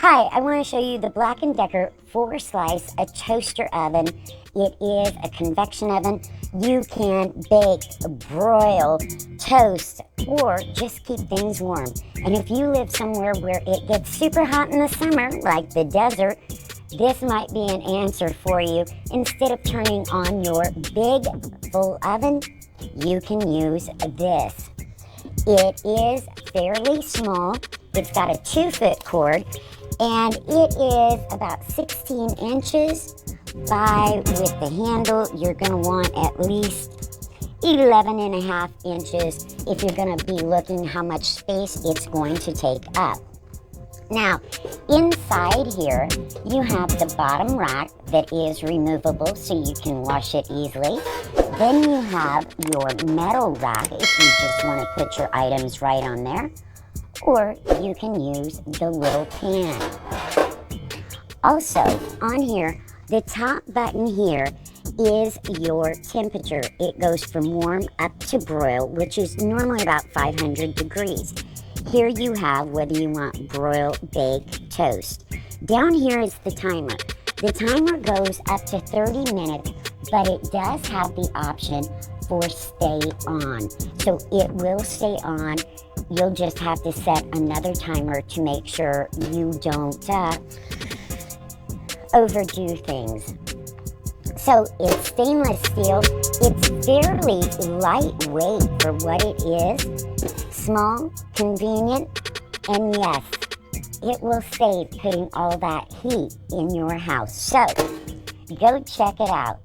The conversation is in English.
Hi, I want to show you the Black & Decker 4-slice a toaster oven. It is a convection oven. You can bake, broil, toast, or just keep things warm. And if you live somewhere where it gets super hot in the summer, like the desert, this might be an answer for you. Instead of turning on your big full oven, you can use this. It is fairly small. It's got a 2-foot cord, and it is about 16 inches by, with the handle, you're going to want at least 11 and a half inches if you're going to be looking how much space it's going to take up. Now, inside here, you have the bottom rack that is removable so you can wash it easily. Then you have your metal rack if you just want to put your items right on there. Or you can use the little pan. Also, on here, the top button here is your temperature. It goes from warm up to broil, which is normally about 500 degrees. Here you have whether you want broil, bake, toast. Down here is the timer. The timer goes up to 30 minutes, but it does have the option for stay on. So it will stay on. You'll just have to set another timer to make sure you don't overdo things. So it's stainless steel. It's fairly lightweight for what it is. Small, convenient, and yes, it will save putting all that heat in your house. So go check it out.